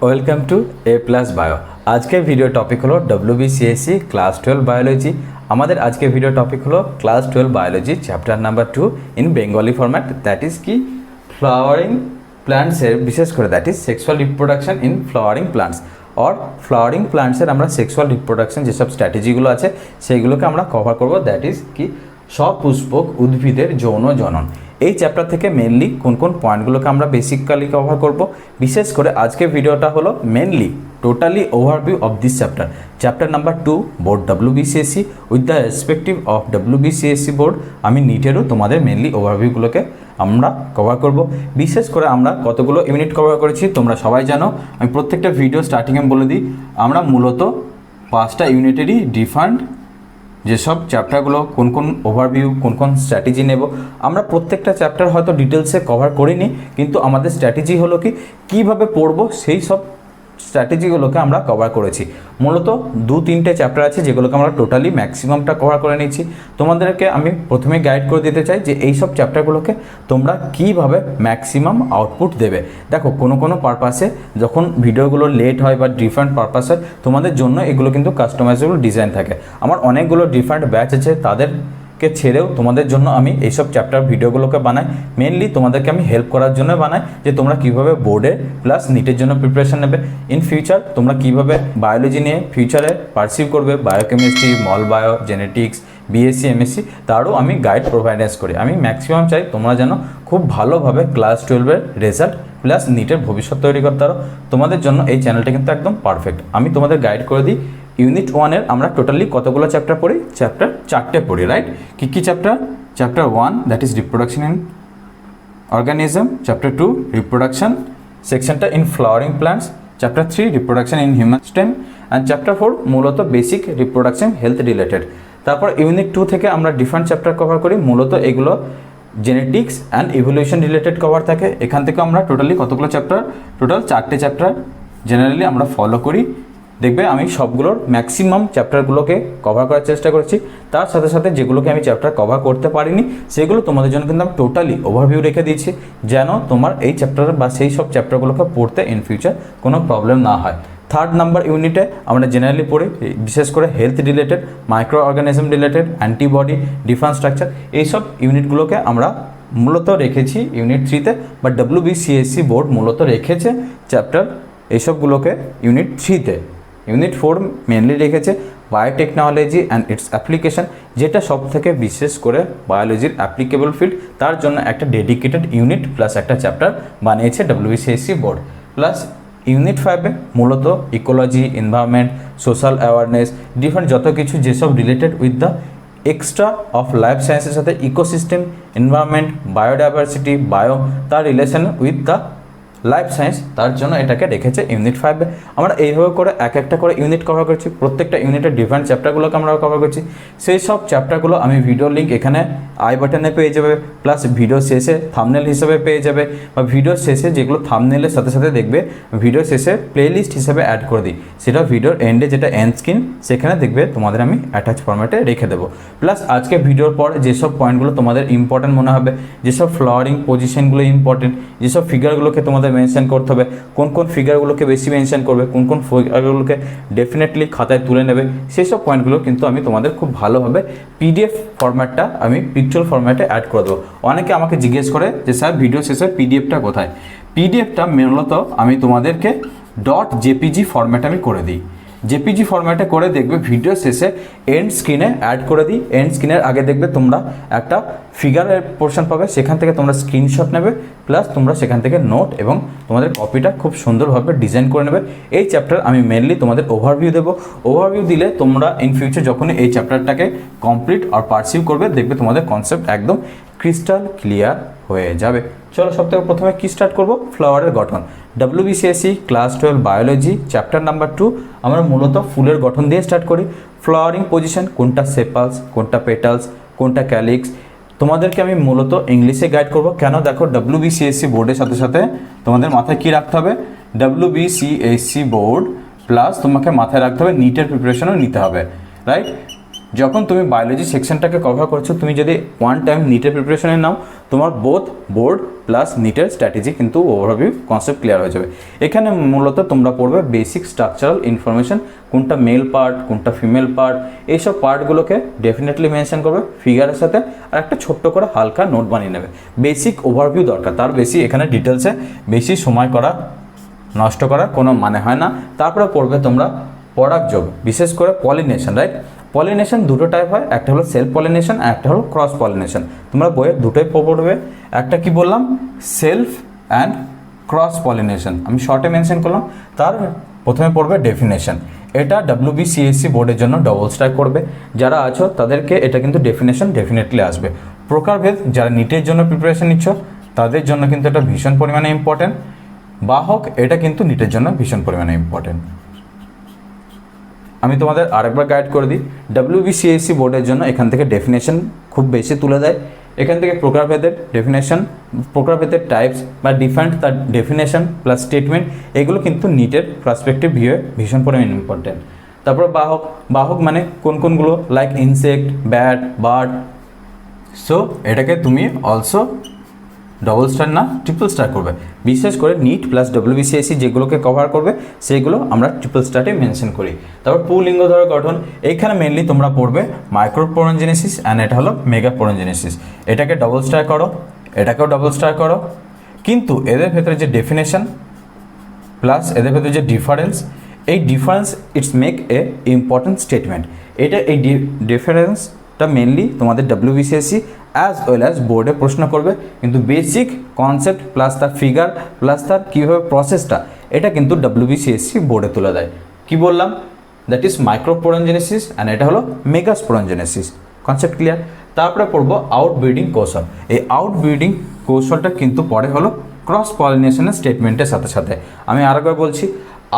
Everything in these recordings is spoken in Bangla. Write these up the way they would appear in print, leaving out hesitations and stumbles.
Welcome to A plus bio. আজকের ভিডিও টপিক হলো WBCSE ক্লাস 12 বায়োলজি। আমাদের আজকের ভিডিও টপিক হলো class 12 biology chapter number 2 in Bengali format, that is কি ফ্লাওয়ারিং প্ল্যান্টসের, বিশেষ করে that is sexual reproduction in flowering plants. Or flowering প্ল্যান্টসের আমরা সেক্সুয়াল রিপ্রোডাকশন যেসব স্ট্র্যাটেজিগুলো আছে সেইগুলোকে আমরা কভার করব, দ্যাট ইজ কি সপুষ্পক উদ্ভিদের যৌন জনন। এই চ্যাপ্টার থেকে মেনলি কোন কোন পয়েন্টগুলোকে আমরা বেসিক্যালি কভার করব, বিশেষ করে আজকের ভিডিওটা হলো mainly totally overview of this chapter number 2 board WBCSE with the respective of WBCSE board. আমি নিটেরও তোমাদের মেনলি ওভারভিউগুলোকে আমরা কভার করব। বিশেষ করে আমরা কতগুলো ইউনিট কভার করেছি তোমরা সবাই জানো। আমি প্রত্যেকটা ভিডিও স্টার্টিংয়ে বলে দিই, আমরা মূলত 5টা ইউনিটেরই ডিফারেন্ট যেসব চ্যাপ্টারগুলো কোন কোন ওভারভিউ কোন কোন স্ট্র্যাটেজি নেব, আমরা প্রত্যেকটা চ্যাপ্টার হয়তো ডিটেলসে কভার করিনি, কিন্তু আমাদের স্ট্র্যাটেজি হলো কি কীভাবে পড়বো সেই সব স্ট্র্যাটেজিগুলোকে আমরা কভার করেছি। মূলত 2-3টে চ্যাপ্টার আছে যেগুলোকে আমরা টোটালি ম্যাক্সিমামটা কভার করে নিচ্ছি। তোমাদেরকে আমি প্রথমে গাইড করে দিতে চাই যে এই সব চ্যাপ্টারগুলোকে তোমরা কীভাবে ম্যাক্সিমাম আউটপুট দেবে। দেখো কোনো কোনো পারপাসে যখন ভিডিওগুলো লেট হয় বা ডিফারেন্ট পারপাসে তোমাদের জন্য এগুলো কিন্তু কাস্টমাইজেবল ডিজাইন থাকে। আমার অনেকগুলো ডিফারেন্ট ব্যাচ আছে, তাদেরকে ছেড়েও তোমাদের জন্য আমি এইসব চ্যাপ্টার ভিডিওগুলোকে বানাই। মেনলি তোমাদেরকে আমি হেল্প করার জন্য বানাই যে তোমরা কীভাবে বোর্ডে প্লাস নিটের জন্য প্রিপারেশন নেবে। ইন ফিউচার তোমরা কীভাবে বায়োলজি নিয়ে ফিউচারে পারসিভ করবে, বায়োকেমিস্ট্রি, মল বায়ো, জেনেটিক্স, BSc MSc, তারও আমি গাইড প্রোভাইডেন্স করি। আমি ম্যাক্সিমাম চাই তোমরা যেন খুব ভালোভাবে ক্লাস 12-এর রেজাল্ট প্লাস নিটের ভবিষ্যৎ তৈরি করতে পারো। তোমাদের জন্য এই চ্যানেলটা কিন্তু একদম পারফেক্ট। আমি তোমাদের গাইড করে দিই। ইউনিট 1-এর আমরা টোটালি কতগুলো চ্যাপ্টার পড়ি? চ্যাপ্টার 4টে পড়ি, রাইট? কী chapter? Chapter 1 that is reproduction in organism, chapter 2 reproduction সেকশনটা in flowering plants, chapter 3 reproduction in human system, and chapter 4 মূলত বেসিক রিপ্রোডাকশন হেলথ রিলেটেড। তারপর ইউনিট 2 থেকে আমরা ডিফারেন্ট চ্যাপ্টার কভার করি, মূলত এগুলো genetics and evolution related cover থাকে। এখান থেকে আমরা টোটালি কতগুলো চ্যাপ্টার? টোটাল 4টে চ্যাপ্টার জেনারেলি আমরা ফলো করি। দেখবে আমি সবগুলোর ম্যাক্সিমাম চ্যাপ্টারগুলোকে কভার করার চেষ্টা করেছি। তার সাথে সাথে যেগুলোকে আমি চ্যাপ্টার কভার করতে পারিনি সেগুলো তোমাদের জন্য কিন্তু আমি টোটালি ওভারভিউ রেখে দিয়েছি, যেন তোমার এই চ্যাপ্টার বা সেই সব চ্যাপ্টারগুলোকে পড়তে ইন ফিউচার কোনো প্রবলেম না হয়। 3rd নাম্বার ইউনিটে আমরা জেনারেলি পড়ি বিশেষ করে health related, micro organism related, antibody, different structure, এইসব ইউনিটগুলোকে আমরা মূলত রেখেছি ইউনিট 3-তে, বা WBCSE বোর্ড মূলত রেখেছে চ্যাপ্টার এইসবগুলোকে ইউনিট 3-তে। ইউনিট 4 মেনলি রেখেছে বায়োটেকনোলজি অ্যান্ড ইটস অ্যাপ্লিকেশন, যেটা সব থেকে বিশেষ করে বায়োলজির অ্যাপ্লিকেবল ফিল্ড, তার জন্য একটা ডেডিকেটেড ইউনিট প্লাস একটা চ্যাপ্টার বানিয়েছে WBCSE বোর্ড। প্লাস ইউনিট 5-এ মূলত ecology, environment, social awareness, different যত কিছু যেসব related with the extra of life সায়েন্সের সাথে ইকোসিস্টেম, এনভায়রনমেন্ট, বায়োডাইভার্সিটি, বায়ো, তার relation with the life science, তার জন্য এটাকে রেখেছে ইউনিট 5-এ। আমরা এইভাবে করে এক একটা করে ইউনিট কভার করছি, প্রত্যেকটা ইউনিটের ডিফারেন্ট চ্যাপ্টারগুলোকে আমরা কভার করছি। সেই সব চ্যাপ্টারগুলো আমি ভিডিও লিঙ্ক এখানে আই বাটনে পেয়ে যাবে, প্লাস ভিডিও শেষে থাম্বনেল হিসেবে পেয়ে যাবে, বা ভিডিও শেষে যেগুলো থাম্বনেলের সাথে সাথে দেখবে ভিডিও শেষে প্লেলিস্ট হিসেবে অ্যাড করে দিই, সেটা ভিডিওর এন্ডে যেটা এন্ড স্ক্রিন সেখানে দেখবে তোমাদের আমি অ্যাটাচ ফরম্যাটে রেখে দেবো। প্লাস আজকে ভিডিওর পর যেসব পয়েন্টগুলো তোমাদের ইম্পর্টেন্ট মনে হবে, যেসব ফ্লাওয়ারিং পজিশনগুলো ইম্পর্টেন্ট, যেসব ফিগারগুলোকে তোমাদের মেনশন করতে হবে, কোন কোন ফিগারগুলোকে বেশি মেনশন করবে, কোন কোন ফিগারগুলোকে ডেফিনেটলি খাতায় তুলে নেবে, সেই সব পয়েন্টগুলো কিন্তু আমি তোমাদের খুব ভালোভাবে PDF ফরম্যাটটা আমি পিকচার ফরম্যাটে অ্যাড করে দেবো। অনেকে আমাকে জিজ্ঞেস করে যে স্যার ভিডিও শেষে PDFটা কোথায়? PDFটা মূলত আমি তোমাদেরকে .jpg ফরম্যাট আমি করে দিই। JPG ফরম্যাটে করে দেখবে ভিডিও শেষে এন্ড স্ক্রিনে অ্যাড করে দিই। এন্ড স্ক্রিনের আগে দেখবে তোমরা একটা ফিগারের পোর্শন পাবে, সেখান থেকে তোমরা স্ক্রিনশট নেবে, প্লাস তোমরা সেখান থেকে নোট এবং তোমাদের কপিটা খুব সুন্দরভাবে ডিজাইন করে নেবে। এই চ্যাপ্টার আমি মেনলি তোমাদের ওভারভিউ দেবো। ওভারভিউ দিলে তোমরা ইন ফিউচার যখনই এই চ্যাপ্টারটাকে কমপ্লিট আর পারসিভ করবে দেখবে তোমাদের কনসেপ্ট একদম ক্রিস্টাল ক্লিয়ার হয়ে যাবে। চলো সব থেকে প্রথমে কি স্টার্ট করবো? ফ্লাওয়ারের গঠন। WBCSE class 12 biology chapter number 2 আমরা মূলত ফুলের গঠন দিয়ে স্টার্ট করি। ফ্লাওয়ারিং পজিশন, কোনটা সেপালস, কোনটা পেটালস, কোনটা ক্যালিক্স, তোমাদেরকে আমি মূলত ইংলিশে গাইড করব। কেন? দেখো WBCSE বোর্ডের সাথে সাথে তোমাদের মাথায় কি রাখতে হবে? WBCSE বোর্ড প্লাস তোমাকে মাথায় রাখতে হবে নিটের প্রিপারেশনও নিতে হবে, রাইট? যখন তুমি বায়োলজি সেকশনটাকে কভার করছো, তুমি যদি ওয়ান টাইম নিটের প্রিপারেশনে নাও, তোমার বোথ বোর্ড প্লাস নিটের স্ট্র্যাটেজি কিন্তু ওভারভিউ কনসেপ্ট ক্লিয়ার হয়ে যাবে। এখানে মূলত তোমরা পড়বে বেসিক স্ট্রাকচারাল ইনফরমেশন, কোনটা মেল পার্ট কোনটা ফিমেল পার্ট, এইসব পার্টগুলোকে ডেফিনেটলি মেনশন করবে ফিগারের সাথে, আর একটা ছোট্ট করে হালকা নোট বানিয়ে নেবে। বেসিক ওভারভিউ দরকার, তার বেশি এখানে ডিটেলসে বেশি সময় নষ্ট করার কোনো মানে হয় না। তারপরে পড়বে তোমরা পরাগযোগ, বিশেষ করে পলিনেশন, রাইট? পলিনেশন দুটো টাইপ হয়, একটা হলো সেলফ পলিনেশন আর একটা হলো ক্রস পলিনেশন। তোমরা বইয়ে দুটোই পড়বে। একটা কি বললাম, সেলফ অ্যান্ড ক্রস পলিনেশন, আমি শর্টে মেনশন করলাম। তার প্রথমে পড়বে ডেফিনেশন। এটা WBCSC বোর্ডের জন্য ডবল স্ট্রাইক করবে। যারা আছো তাদেরকে এটা কিন্তু ডেফিনেশন ডেফিনেটলি আসবে। প্রকারভেদ, যারা নিটের জন্য প্রিপারেশন নিচ্ছ তাদের জন্য কিন্তু এটা ভীষণ পরিমাণে ইম্পর্টেন্ট। বাহক, এটা কিন্তু নিটের জন্য ভীষণ পরিমাণে ইম্পর্টেন্ট। আমি তোমাদের আরেকবার গাইড করে দিই, WBCSC বোর্ডের জন্য এখান থেকে ডেফিনেশন খুব বেশি তুলে দেয়। এখান থেকে প্রকারভেদের ডেফিনেশন, প্রকারভেদের টাইপস বা ডিফারেন্ট তার ডেফিনেশন প্লাস স্টেটমেন্ট, এগুলো কিন্তু নিটের পার্সপেক্টিভ ভিউয়ে ভীষণ পরিমাণে ইম্পর্টেন্ট। তারপর বাহক, বাহক মানে কোনগুলো, like insect, bat, bird. So এটাকে তুমি অলসো ডবল স্টার না ট্রিপল স্টার করবে। বিশেষ করে নিট প্লাস WBCSC যেগুলোকে কভার করবে সেগুলো আমরা ট্রিপল স্টারে মেনশন করি। তারপর পুলিঙ্গধর গঠন, এইখানে মেনলি তোমরা পড়বে মাইক্রোপোরনজেনেসিস অ্যান্ড এটা হলো মেগাপোরনজেনেসিস। এটাকে ডবল স্টার করো, এটাকেও ডবল স্টার করো। কিন্তু এদের ভেতরে যে ডেফিনেশন প্লাস এদের ভেতরে যে ডিফারেন্স, এই difference it's make a important statement. এটা এই ডিফারেন্সটা মেনলি তোমাদের WBCSC অ্যাজ ওয়েল অ্যাজ বোর্ডে প্রশ্ন করবে। কিন্তু বেসিক কনসেপ্ট প্লাস তার ফিগার প্লাস তার কীভাবে প্রসেসটা, এটা কিন্তু WBCSC বোর্ডে তুলে দেয়। কি বললাম, দ্যাট ইজ মাইক্রোপোরনজেনেসিস অ্যান্ড এটা হলো মেগাস্পোরনজেনেসিস। Concept clear? তারপরে পড়বো আউটব্রিডিং কৌশল। এই আউটব্রিডিং কৌশলটা কিন্তু পরে হলো ক্রস পলিনেশনের স্টেটমেন্টের সাথে সাথে। আমি আরেকবার বলছি,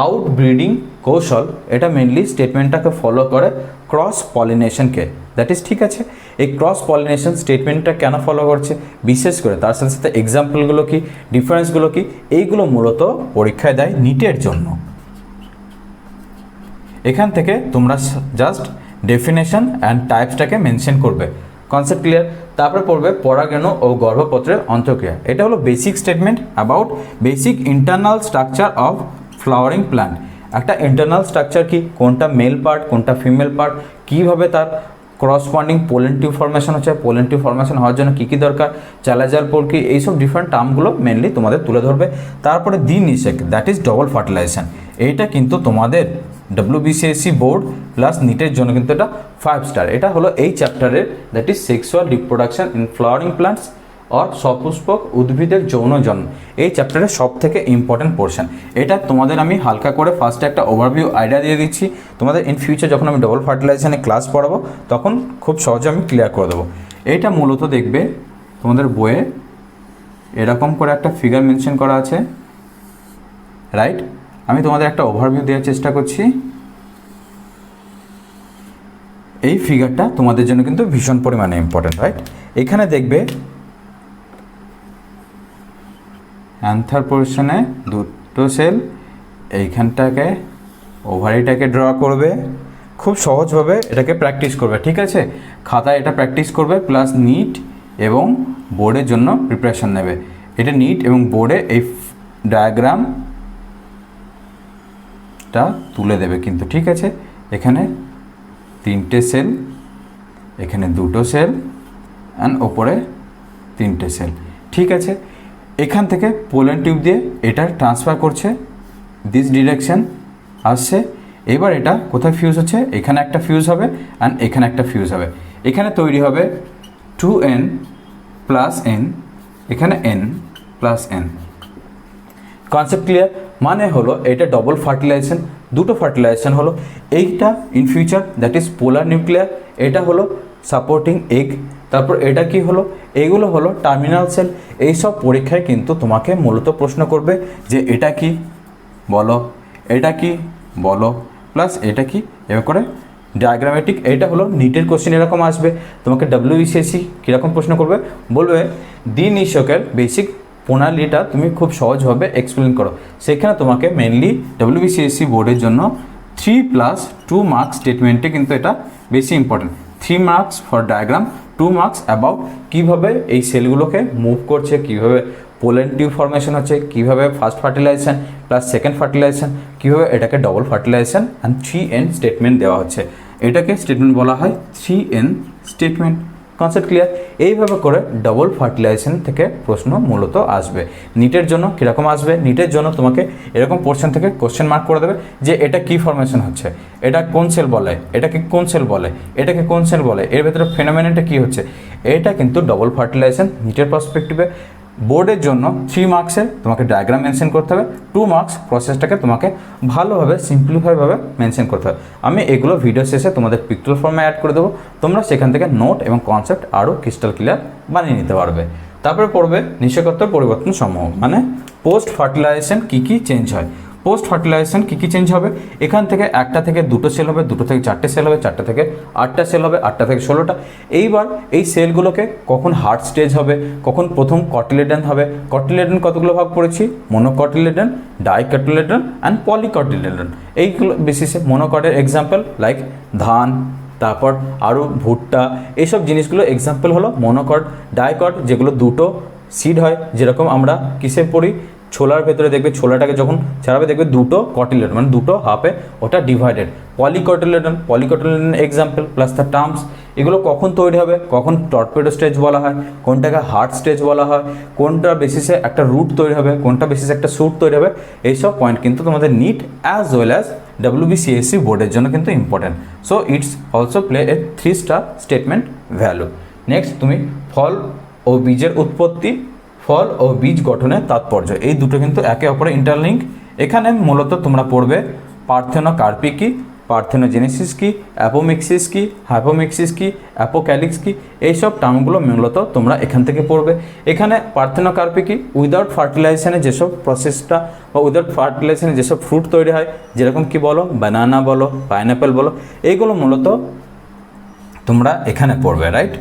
আউটব্রিডিং কৌশল এটা মেনলি স্টেটমেন্টটাকে ফলো করে ক্রস পলিনেশনকে, দ্যাট ইজ ঠিক আছে। এই ক্রস পলিনেশন স্টেটমেন্টটা কেন ফলো করছে, বিশেষ করে তার সাথে সাথে এক্সাম্পলগুলো কি, ডিফারেন্সগুলো কি, এইগুলো মূলত পরীক্ষায় দেয় নিটের জন্য। এখান থেকে তোমরা জাস্ট ডেফিনেশন অ্যান্ড টাইপসটাকে মেনশন করবে। Concept clear? তারপরে পড়বে পরাগায়ন ও গর্ভপত্রের অন্তঃক্রিয়া। এটা হলো basic statement about basic internal structure of flowering plant. একটা ইন্টারনাল স্ট্রাকচার কি, কোনটা মেল পার্ট কোনটা ফিমেল পার্ট, কীভাবে তার করসপন্ডিং পোলেন টিউব ফর্মেশন হচ্ছে, পোলেন টিউব ফর্মেশন হওয়ার জন্য কী কী দরকার, চালাজাল পোল কি, এইসব ডিফারেন্ট টার্মগুলো মেনলি তোমাদের তুলে ধরবে। তারপরে দ্বিনিষেক, দ্যাট ইজ ডবল ফার্টিলাইজেশন। এইটা কিন্তু তোমাদের WBCSC বোর্ড প্লাস নিটের জন্য কিন্তু এটা 5 স্টার। এটা হলো এই চ্যাপ্টারের, that is sexual reproduction in flowering plants or সপুষ্পক উদ্ভিদের যৌন জন্ম। এই চ্যাপ্টারের সব থেকে ইম্পর্টেন্ট পোর্শন এটা। তোমাদের আমি হালকা করে ফার্স্টে একটা ওভারভিউ আইডিয়া দিয়ে দিচ্ছি, তোমাদের ইন ফিউচার যখন আমি ডবল ফার্টিলাইজেশনে ক্লাস পড়াবো তখন খুব সহজে আমি ক্লিয়ার করে দেবো। এইটা মূলত দেখবে তোমাদের বইয়ে এরকম করে একটা ফিগার মেনশন করা আছে, রাইট? আমি তোমাদের একটা ওভারভিউ দেওয়ার চেষ্টা করছি। এই ফিগারটা তোমাদের জন্য কিন্তু ভীষণ পরিমাণে ইম্পর্টেন্ট, রাইট? এখানে দেখবে অ্যান্থার পোর্শনে দুটো সেল, এইখানটাকে ওভারিটাকে ড্র করবে। খুব সহজভাবে এটাকে প্র্যাকটিস করবে, ঠিক আছে? খাতায় এটা প্র্যাকটিস করবে প্লাস নিট এবং বোর্ডের জন্য প্রিপারেশান নেবে। এটা নিট এবং বোর্ডে এই ডায়াগ্রামটা তুলে দেবে কিন্তু, ঠিক আছে? এখানে 3টে সেল, এখানে 2টো সেল অ্যান্ড ওপরে 3টে সেল, ঠিক আছে? এখান থেকে পোলেন টিউব দিয়ে এটা ট্রান্সফার করছে, দিস ডিরেকশন আসছে। এবার এটা কোথায় ফিউজ হচ্ছে, এখানে একটা ফিউজ হবে অ্যান্ড এখানে একটা ফিউজ হবে। এখানে তৈরি হবে 2n + n, এখানে n + n। Concept clear? মানে হলো এটা ডবল ফার্টিলাইজেশন, দুটো ফার্টিলাইজেশন হলো। এইটা in future that is polar nuclear, এটা হলো সাপোর্টিং এগ। তারপর এটা কি হলো, এগুলো হলো টার্মিনাল সেল। এইসব পরীক্ষায় কিন্তু তোমাকে মূলত প্রশ্ন করবে যে এটা কি বলো, এটা কি বলো, প্লাস এটা কি, এবার করে ডায়াগ্রামেটিক। এইটা হলো নিটের কোশ্চেন এরকম আসবে। তোমাকে WBCSC কীরকম প্রশ্ন করবে, বলবে দ্বিনিষেকের বেসিক প্রণালীটা তুমি খুব সহজভাবে এক্সপ্লেন করো। সেখানে তোমাকে মেনলি WBCSC বোর্ডের জন্য 3+2 মার্কস স্টেটমেন্টে কিন্তু এটা বেশি important. 3 marks for diagram, 2 marks about কীভাবে এই সেলগুলোকে মুভ করছে, কীভাবে পোলেন টিউব ফর্মেশন হচ্ছে, কীভাবে first fertilisation plus second fertilisation, কীভাবে এটাকে double fertilisation and 3N statement দেওয়া হচ্ছে। এটাকে স্টেটমেন্ট বলা হয় 3N স্টেটমেন্ট। Concept clear? এইভাবে করে ডবল ফার্টিলাইজেশন থেকে প্রশ্ন মূলত আসবে। নিটের জন্য কীরকম আসবে? নিটের জন্য তোমাকে এরকম পোর্শন থেকে কোশ্চেন মার্ক করে দেবে যে এটা কী ফর্মেশন হচ্ছে, এটা কোন সেল বলে, এটাকে কোন সেল বলে, এটাকে কোন সেল বলে, এর ভেতরে ফেনোমেননটা কী হচ্ছে। এটা কিন্তু ডবল ফার্টিলাইজেশন নিটের পার্সপেক্টিভে। বোর্ডের জন্য 3 মার্কসে তোমাকে ডায়াগ্রাম মেনশন করতে হবে, 2 মার্কস প্রসেসটাকে তোমাকে ভালোভাবে সিম্পলিফাইভাবে মেনশন করতে হবে। আমি এগুলো ভিডিও শেষে তোমাদের পিকচার ফর্মে অ্যাড করে দেবো, তোমরা সেখান থেকে নোট এবং কনসেপ্ট আরও ক্রিস্টাল ক্লিয়ার বানিয়ে নিতে পারবে। তারপরে পড়বে নিষেকত্বর পরিবর্তন সমূহ, মানে পোস্ট ফার্টিলাইজেশন কী কী চেঞ্জ হয়। পোস্ট ফার্টিলাইজেশন কী কী চেঞ্জ হবে? এখান থেকে 1টা থেকে 2টো সেল হবে, 2টো থেকে 4টে সেল হবে, 4টে থেকে 8টা সেল হবে, 8টা থেকে 16টা। এইবার এই সেলগুলোকে কখন হার্ট স্টেজ হবে, কখন প্রথম কটিলেডন হবে। কটিলেডন কতগুলো ভাগ করেছি? মনোকটিলেডন, ডাইকটিলেডন অ্যান্ড পলিকটিলেডন। এইগুলো বেসিসে মনোকটের এক্সাম্পল লাইক ধান, তারপর আরও ভুট্টা, এইসব জিনিসগুলো এক্সাম্পল হলো মনোকট। ডাইকট যেগুলো 2টো সিড হয়, যেরকম আমরা কিসে পড়ি, ছোলার ভেতরে দেখবে ছোলাটাকে যখন ছাড়াবে দেখবে 2টো কটিলেডন, মানে 2টো হাফে ওটা divided. Polycotyledon example plus the terms. এগুলো কখন তৈরি হবে, কখন টর্পেডো স্টেজ বলা হয়, কোনটাকে হার্ট স্টেজ বলা হয়, কোনটা বেসিসে একটা রুট তৈরি হবে, কোনটা বেসিসে একটা স্যুট তৈরি হবে। এইসব পয়েন্ট কিন্তু তোমাদের NEET as well as WBCSC বোর্ডের জন্য কিন্তু important. So it's also play a 3 star statement value. Next তুমি ফল ও বীজের উৎপত্তি, ফল ও বীজ গঠনের তাৎপর্য, এই দুটো কিন্তু একে অপরে ইন্টারলিঙ্ক। এখানে মূলত তোমরা পড়বে পার্থেনোকার্পি কি, পার্থেনোজেনেসিস কি, অ্যাপোমিক্সিস কি, হাইপোমিক্সিস কি, অ্যাপোক্যালিক্স কি, এইসব টার্মগুলো মূলত তোমরা এখান থেকে পড়বে। এখানে পার্থেনোকার্পি কি, উইদাউট ফার্টিলাইজেশনে যেসব প্রসেসটা বা উইদাউট ফার্টিলাইজেশনে যেসব ফ্রুট তৈরি হয়, যেরকম কি বলো বানানা বলো, পাইনঅ্যাপেল বলো, এইগুলো মূলত তোমরা এখানে পড়বে, রাইট?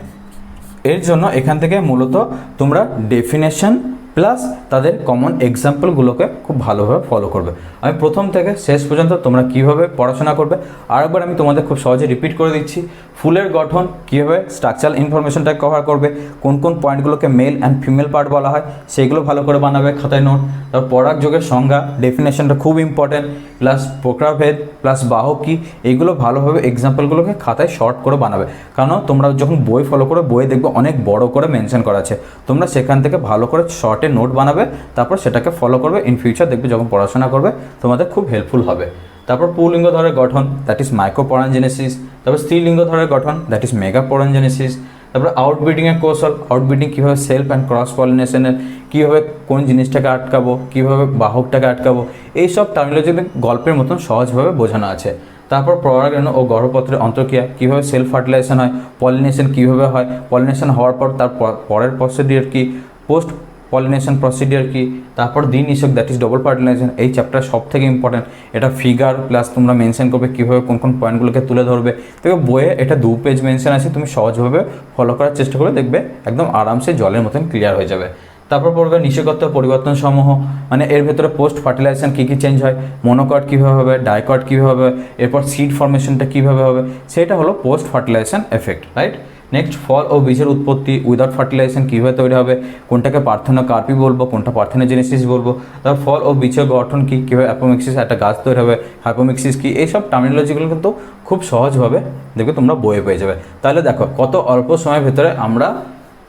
এর জন্য এখান থেকে মূলত তোমরা ডেফিনেশন প্লাস তাদের কমন এক্সাম্পলগুলোকে খুব ভালোভাবে ফলো করবে। আমি প্রথম থেকে শেষ পর্যন্ত তোমরা কীভাবে পড়াশোনা করবে আরেকবার আমি তোমাদের খুব সহজে রিপিট করে দিচ্ছি। ফুলের গঠন কীভাবে স্ট্রাকচারাল ইনফরমেশনটা কভার করবে, কোন কোন পয়েন্টগুলোকে মেল অ্যান্ড ফিমেল পার্ট বলা হয় সেগুলো ভালো করে বানাবে খাতায় নোট। তারপর পরাগ যোগের সংজ্ঞা, ডেফিনেশনটা খুব ইম্পর্টেন্ট, প্লাস প্রকারভেদ প্লাস বাহক কী, এইগুলো ভালোভাবে এক্সাম্পলগুলোকে খাতায় শর্ট করে বানাবে। কারণ তোমরা যখন বই ফলো করে বইয়ে দেখবে অনেক বড় করে মেনশন করা আছে, তোমরা সেখান থেকে ভালো করে শর্টে নোট বানাবে, তারপর সেটাকে ফলো করবে। ইন ফিউচার দেখবে যখন পড়াশোনা করবে তোমাদের খুব হেল্পফুল হবে। তারপর পুলিঙ্গ ধরের গঠন, দ্যাট ইজ মাইক্রোপরানজেনেসিস। তারপর স্ত্রীলিঙ্গ ধরের গঠন, দ্যাট ইজ মেগাপরানজেনেসিস। তারপর আউটব্রিডিংয়ের কৌশল, আউটব্রিডিং কীভাবে সেলফ অ্যান্ড ক্রস পলিনেশনের, কীভাবে কোন জিনিসটাকে আটকাবো, কীভাবে বাহকটাকে আটকাবো, এইসব টার্মিনোলজিতে গল্পের মতন সহজভাবে বোঝানো আছে। তারপর পরাগায়ন ও গর্ভপত্রের অন্তর্ক্রিয়া, কীভাবে সেলফ ফার্টিলাইজেশন হয়, পলিনেশন কীভাবে হয়, পলিনেশন হওয়ার পর তার পরের প্রসিডিওর কী, পোস্ট পলিনেশন প্রসিডিওর কি, তারপর দিন নিষেক দ্যাট ইজ ডবল ফার্টিলাইজেশন। এই চ্যাপ্টার সব থেকে ইম্পর্টেন্ট, এটা ফিগার প্লাস তোমরা মেনশন করবে কীভাবে কোন কোন পয়েন্টগুলোকে তুলে ধরবে। তবে বইয়ে এটা 2 পেজ মেনশন আছে, তুমি সহজভাবে ফলো করার চেষ্টা করে দেখবে একদম আরামসে জলের মতন ক্লিয়ার হয়ে যাবে। তারপর পড়বে নিষেকত্ব পরিবর্তন সমূহ, মানে এর ভেতরে পোস্ট ফার্টিলাইজেশন কী কী চেঞ্জ হয়, মনোকট কীভাবে হবে, ডাইকট কীভাবে হবে, এরপর সিড ফর্মেশনটা কীভাবে হবে, সেটা হলো post fertilisation effect, right? Next ফল ও বীজের উৎপত্তি, উইদাউট ফার্টিলাইজেশন কীভাবে তৈরি হবে, কোনটাকে পার্থেনোকার্পি বলবো, কোনটা পার্থেনোজেনেসিস বলবো। তারপর ফল ও বীজের গঠন কী, কীভাবে অ্যাপোমিক্সিস একটা গাছ তৈরি হবে, হাইপোমিক্সিস কী, এইসব টার্মিনোলজিগুলো কিন্তু খুব সহজভাবে দেখবে তোমরা বইয়ে পেয়ে যাবে। তাহলে দেখো কত অল্প সময়ের ভেতরে আমরা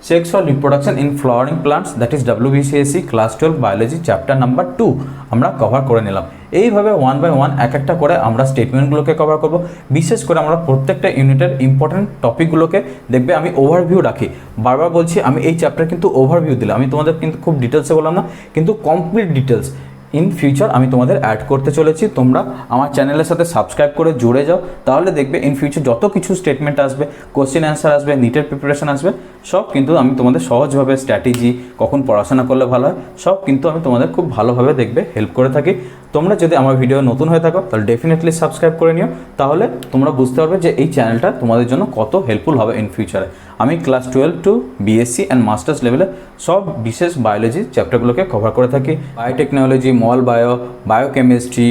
sexual reproduction in flowering plants that is WBCSC class 12 biology chapter number 2 আমরা কভার করে নিলাম। এইভাবে 1 বাই 1 এক একটা করে আমরা স্টেটমেন্টগুলোকে কভার করব। বিশেষ করে আমরা প্রত্যেকটা ইউনিটের ইম্পর্টেন্ট টপিকগুলোকে দেখবে আমি ওভারভিউ রাখি। বারবার বলছি আমি এই চ্যাপ্টার কিন্তু ওভারভিউ দিলাম, আমি তোমাদের কিন্তু খুব ডিটেলসে বললাম না, কিন্তু কমপ্লিট ডিটেলস ইন ফিউচার আমি তোমাদের অ্যাড করতে চলেছি। তোমরা আমার চ্যানেলের সাথে সাবস্ক্রাইব করে জুড়ে যাও, তাহলে দেখবে ইন ফিউচার যত কিছু স্টেটমেন্ট আসবে, কোশ্চেন অ্যান্সার আসবে, নিটের প্রিপারেশন আসবে, সব কিন্তু আমি তোমাদের সহজভাবে স্ট্র্যাটেজি কখন পড়াশোনা করলে ভালো হয় সব কিন্তু আমি তোমাদের খুব ভালোভাবে দেখবে হেল্প করে থাকি। তোমরা যদি আমার ভিডিও নতুন হয়ে থাকো তাহলে ডেফিনেটলি সাবস্ক্রাইব করে নিও, তাহলে তোমরা বুঝতে পারবে যে এই চ্যানেলটা তোমাদের জন্য কত হেল্পফুল হবে ইন ফিউচারে। আমি class 12 to BSc and masters লেভেলে সব বিশেষ বায়োলজি চ্যাপ্টারগুলোকে কভার করে থাকি। বায়োটেকনোলজি, মল biochemistry,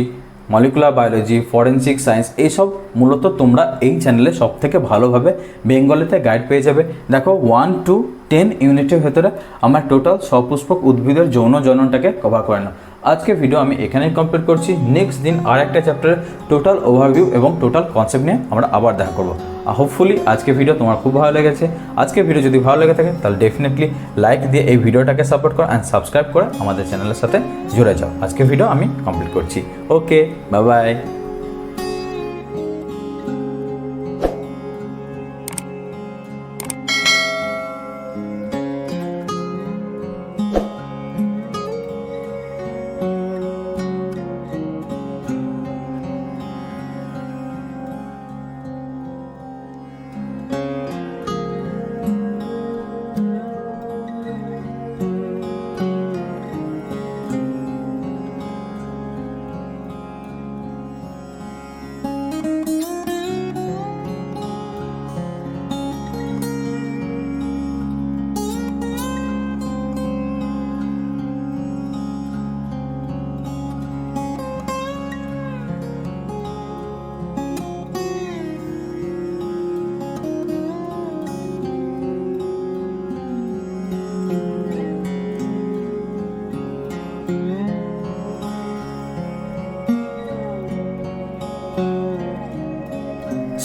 molecular biology, forensic science, এইসব মূলত তোমরা এই চ্যানেলে সব থেকে ভালোভাবে বেঙ্গলিতে গাইড পেয়ে যাবে। দেখো 1 to 10 ইউনিটের ভেতরে আমার টোটাল সপুষ্পক উদ্ভিদের যৌন জননটাকে কভার করে না। আজকে ভিডিও আমি এখানেই কমপ্লিট করছি। নেক্সট দিন আর একটা চ্যাপ্টারের টোটাল ওভারভিউ এবং টোটাল কনসেপ্ট নিয়ে আমরা আবার দেখা করবো। হোপফুলি আজকে ভিডিও তোমার খুব ভালো লেগেছে। আজকে ভিডিও যদি ভালো লেগে থাকে তাহলে ডেফিনেটলি লাইক দিয়ে এই ভিডিওটাকে সাপোর্ট করো অ্যান্ড সাবস্ক্রাইব করে আমাদের চ্যানেলের সাথে জুড়ে যাও। আজকে ভিডিও আমি কমপ্লিট করছি। Okay, bye bye.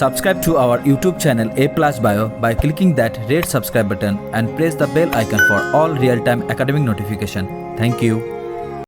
Subscribe to our YouTube channel A Plus Bio by clicking that red subscribe button and press the bell icon for all real-time academic notification. Thank you.